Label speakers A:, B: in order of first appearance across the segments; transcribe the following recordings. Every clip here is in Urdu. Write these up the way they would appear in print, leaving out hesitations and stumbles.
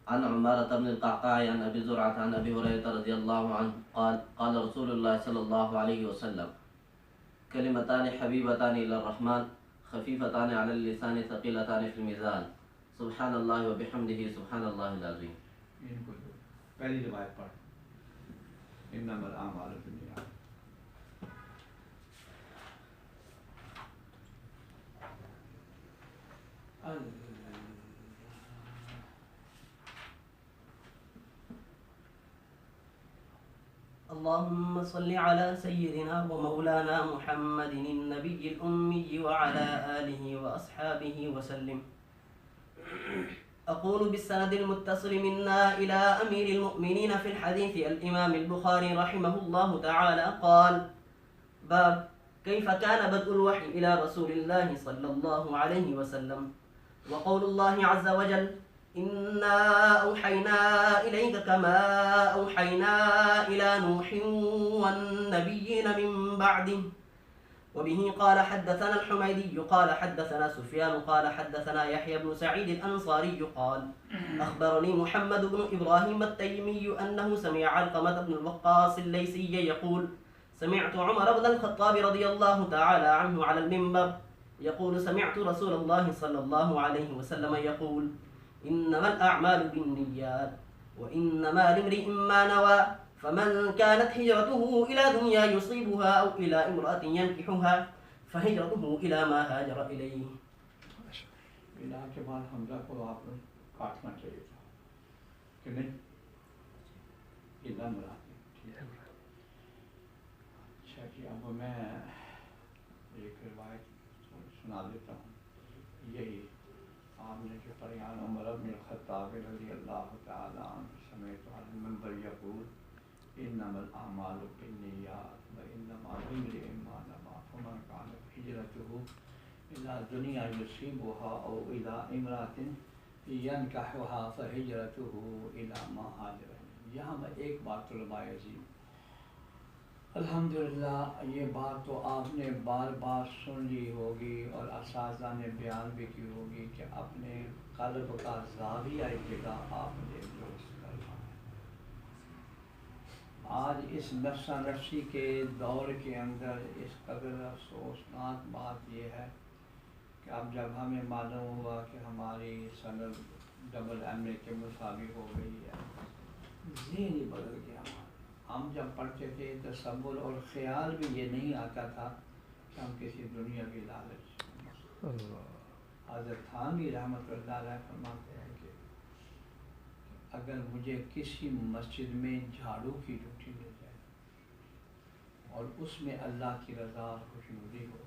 A: عن عمارة بن القعقاع عن أبي زرعة عن أبي هريرة رضي الله عنه قال قال رسول الله صلى الله عليه وسلم كلمتان حبيبتان إلى الرحمن خفيفتان على اللسان ثقيلتان في الميزان سبحان الله وبحمده سبحان الله العظيم.
B: پہلی روایت پڑھ انما الاعمال بالنیات.
C: اللهم صل على سيدنا ومولانا محمد النبي الأمي وعلى آله وأصحابه وسلم. أقول بالسند المتصل منا إلى أمير المؤمنين في الحديث الإمام البخاري رحمه الله تعالى قال: باب كيف كان بدء الوحي إلى رسول الله صلى الله عليه وسلم. وقول الله عز وجل: إنا أوحينا إليك كما أوحينا إلى نوح والنبيين من بعده. وبه قال حدثنا الحميدي قال حدثنا سفيان قال حدثنا يحيى بن سعيد الأنصاري قال أخبرني محمد بن إبراهيم التيمي أنه سمع علقمة بن الوقاص الليثي يقول: سمعت عمر بن الخطاب رضي الله تعالى عنه على المنبر يقول: سمعت رسول الله صلى الله عليه وسلم يقول: إنما الأعمال بالنيات وإنما لامرئ ما نوى فمن كانت هجرته إلى دنيا يصيبها أو إلى امرأة ينكحها فهجرته إلى ما هاجر إليه.
B: بنا کے بعد حمزہ کو آپ نے کاٹنا چاہیے تھا کہ نہیں؟ اچھا جی، اب میں ایک روایت سنا دیتا ہوں. یہی آپ نے جو پڑھی عن عمر بن الخطاب رضی اللہ تعالی عنہ سمعت علی المنبر یقول: انما الاعمال بالنیات وانما لامرئ ما نوى فمن كانت هجرته الى دنیا یصیبها او الى امرأة ينكحها فهجرته الى ما هاجر إليه. یہاں میں ایک بات طلبہ عزیز، الحمدللہ یہ بات تو آپ نے بار بار سن لی ہوگی اور اساتذہ نے بیان بھی کی ہوگی کہ اپنے قلب کا زاویہ جگہ آپ نے درست کرنا ہے. آج اس نفسہ نفسی کے دور کے اندر اس قدر افسوسناک بات یہ ہے کہ اب جب ہمیں معلوم ہوا کہ ہماری سند ڈبل ایم اے کے مساوی ہو گئی ہے، ذہن ہی بدل گیا. ہم جب پڑھتے تھے تصور اور خیال بھی یہ نہیں آتا تھا کہ ہم کسی دنیا کی لالچ. حضرت بھی رحمت اللہ علیہ فرماتے ہیں کہ اگر مجھے کسی مسجد میں جھاڑو کی ڈیوٹی مل جائے اور اس میں اللہ کی رضا اور خوشنودی ہو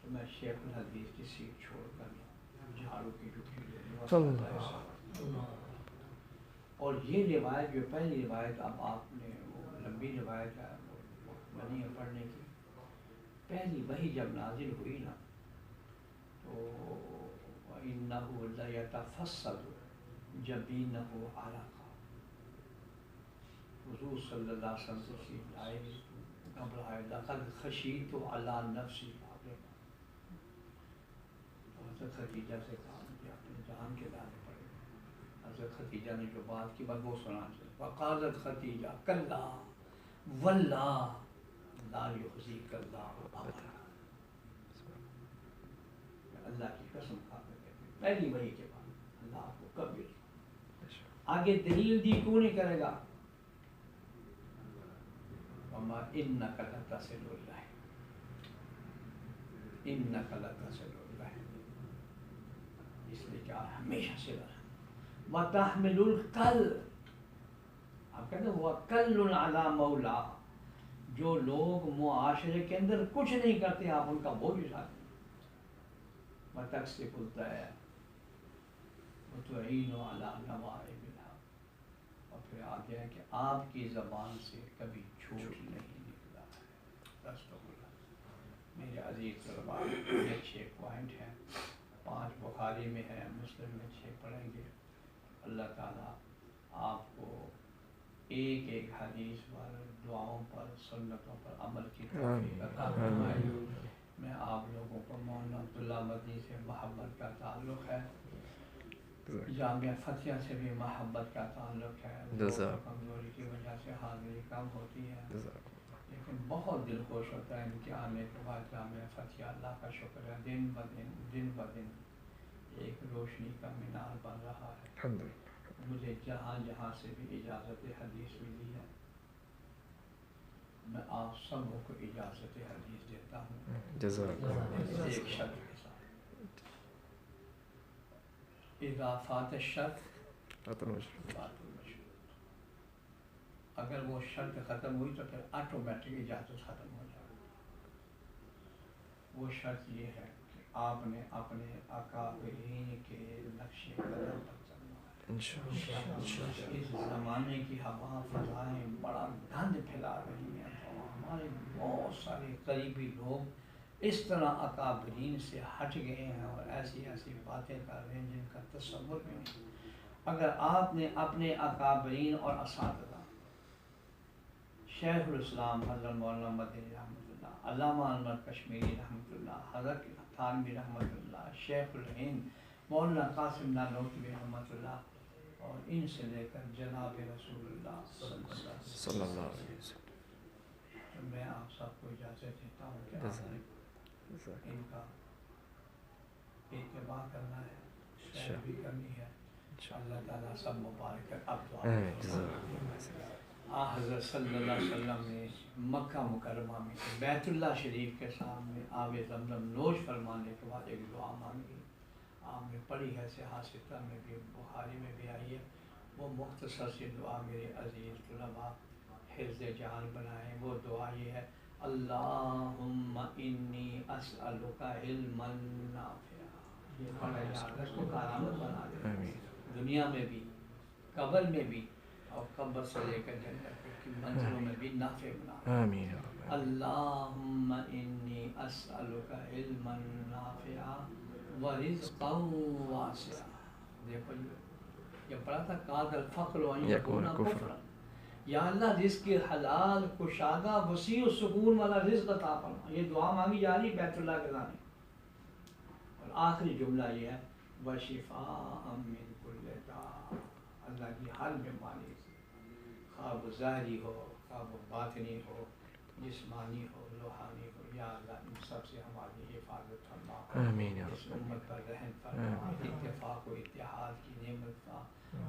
B: تو میں شیخ الحدیث کی سیٹ چھوڑ کر جھاڑو کی ڈیوٹی لے لوں. اور یہ روایت جو پہلی روایت، اب آپ نے وہ لمبی روایت ہے وہ نہیں ہے پڑھنے کی، پہلی وہی جب نازل ہوئی نا تو وَإِنَّهُ لَيَتَفَصَّلُ جَبِينَهُ عَرَقًا، حضور صلی اللہ علیہ وسلم تشریف لائے گھبرائے لقد خشیت علی نفسی. حضرت خدیجہ سے کہا مجھے اپنے جان کے دانے پڑے. حضرت خدیجہ نے جو بات کی بات وہ سنا چاہیے. وقالت خدیجہ کلا واللہ لا یخزیک اللہ ابدا. اللہ کی قسم کھا کر کہتے ہیں پہلی وحی کے بعد اللہ آپ کو کبھی آگے دلیل دی کیوں نہیں کرے گا. وما انک لتصل الرحم، انک لتصل الرحم، اس لیے کہ آپ ہمیشہ سے وَتَحْمِلُ الْقَلْ، آپ کہتے ہیں وَقَلٌ عَلَى مَوْلَا، جو لوگ معاشرے کے اندر کچھ نہیں کرتے آپ ان کا بوجھ اٹھاتے ہیں. وَتَكْسِبُ الدَّيَّ وَتُعِينُ عَلَى نَوَائِبِ الْحَقِّ، اور پھر آگے ہے کہ آپ کی زبان سے کبھی جھوٹ نہیں نکلا ہے. میرے عزیز طلباء، یہ 6 پوائنٹ ہیں، 5 بخاری میں ہے، مسلم میں 6 پڑھیں گے. اللہ تعالیٰ آپ کو ایک ایک حدیث پر، دعاؤں پر، سنتوں پر عمل کی توفیق عطا فرمائے. میں آپ لوگوں کو مولانا عبداللہ مدنی سے محبت کا تعلق ہے. جامعہ فتحیہ سے بھی محبت کا تعلق ہے، کمزوری کی وجہ سے حاضری کم ہوتی ہے، لیکن بہت دل خوش ہوتا ہے ان کے آنے کے بعد جامعہ فتحیہ. اللہ کا شکر ہے دن بدن ایک روشنی کا مینار بن رہا ہے. مجھے جہاں سے بھی اجازت حدیث ملی ہے، میں آپ سبوں کو اجازت حدیث دیتا ہوں ایک شرط کے ساتھ. اضافات شرط اگر وہ شرط ختم ہوئی تو پھر آٹومیٹک اجازت ختم ہو جائے. وہ شرط یہ ہے کہ آپ نے اپنے اکابرین کے نقش قدم پر چلنا ہے. اس زمانے کی ہوا فضائیں بڑا گند پھیلا رہی ہیں، ہمارے بہت سارے قریبی لوگ اس طرح اکابرین سے ہٹ گئے ہیں اور ایسی باتیں کر رہے ہیں جن کا تصور بھی نہیں. اگر آپ نے اپنے اکابرین اور اساتذہ شیخ الاسلام حضرت مولانا مدظلہ رحمۃ اللہ، علامہ انور کشمیری رحمۃ اللہ، حضرت تھانوی رحمۃ اللہ، شیخ الرحیم مولانا قاسم نانوتوی رحمۃ اللہ، اور ان سے لے کر جناب رسول اللہ صلی اللہ علیہ وسلم، تو میں آپ سب کو اجازت دیتا ہوں کہ آپ نے ان کا اتباع کرنا ہے، شیئر بھی کرنی ہے. اللہ تعالیٰ سب مبارک ہے. اب حضرت صلی اللہ علیہ وسلم نے مکہ مکرمہ میں بیت اللہ شریف کے سامنے آب زمزم نوش فرمانے کے بعد ایک دعا مانگی. آپ نے پڑھی ہے صحیح ستہ میں بھی، بخاری میں بھی آئی ہے. وہ مختصر سی دعا میرے عزیز طلبہ حفظ جان بنائیں. وہ دعا یہ ہے: اللہم انی اسألک علما نافعا. یہ بڑا یاد ہے، اس کو کارآمد بنا دیں دنیا میں بھی، قبر میں بھی، اور قبر سے لے کر جنت کی منزلوں میں بھی نافع بنا. اللہم انی اسألک علما نافعا ورزقا واسعا. دیکھو یہ پڑھا تھا کاد الفقر ان یکون کفرا. یا اللہ رزق حلال کشادہ وسیع و سکون والا رزق عطا فرما. یہ دعا مانگی جا رہی بیت اللہ کے سامنے. اور آخری جملہ یہ ہے: وشفاء من کل داء. اللہ کی ہر بیماری سے، خواہ وہ ظاہری ہو، خواہ وہ باطنی ہو، جسمانی ہو، روحانی ہو، یا اللہ ان سب سے ہماری حفاظت فرما. اس امت پر رحم فرما. اتفاق و اتحاد کی نعمت کا،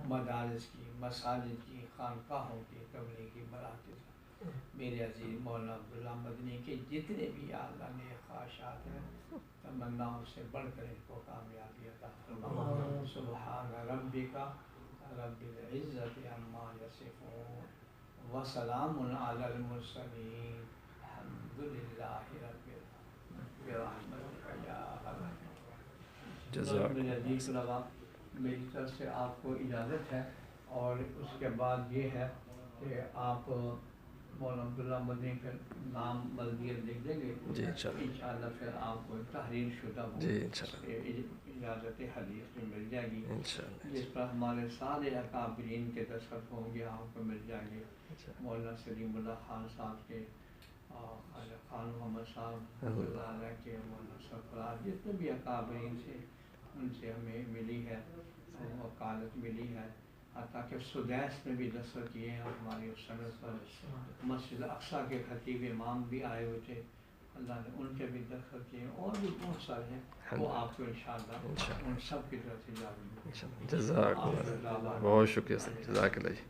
B: مدارس کی، مساجد کی، خانقاہوں کی، تبلیغی مراکز. میرے عزیز مولانا عبداللہ مدنی کے جتنے بھی یا اللہ نے خواہشات ہیں، تمناؤں سے بڑھ کر ان کو کامیابی عطا فرما. سبحان ربک رب العزت عما یصفون وسلام علی المرسلین الحمد للہ رب العالمین برحمتک یا ارحم. میرے عزیز طلباء، میری طرف سے آپ کو اجازت ہے، اور اس کے بعد یہ ہے کہ آپ مولانا عبداللہ مدنی کا نام مزید لکھ دیں گے انشاءاللہ. پھر آپ کو تحریر شدہ اجازت حدیث میں مل جائے گی، جس پر ہمارے سارے اکابرین کے دستخط ہوں گے، آپ کو مل جائیں گے. مولانا سلیم اللہ خان صاحب کے، خواجہ خان محمد صاحب کے، مولانا سرفراز، جتنے بھی اکابرین سے ان سے ہمیں ملی ہے وکالت ملی ہے. حتیٰ کہ سدیس میں بھی دستخط کیے ہیں. ہماری اس سند پر مسجد اقصیٰ کے خطیب امام بھی آئے ہوئے تھے، اللہ نے ان کے بھی دستخط کیے. اور بھی بہت سارے ہیں، وہ آپ کو انشاءاللہ ان سب کی طرف سے جزاک اللہ.
D: بہت شکریہ سر، جزاک اللہ.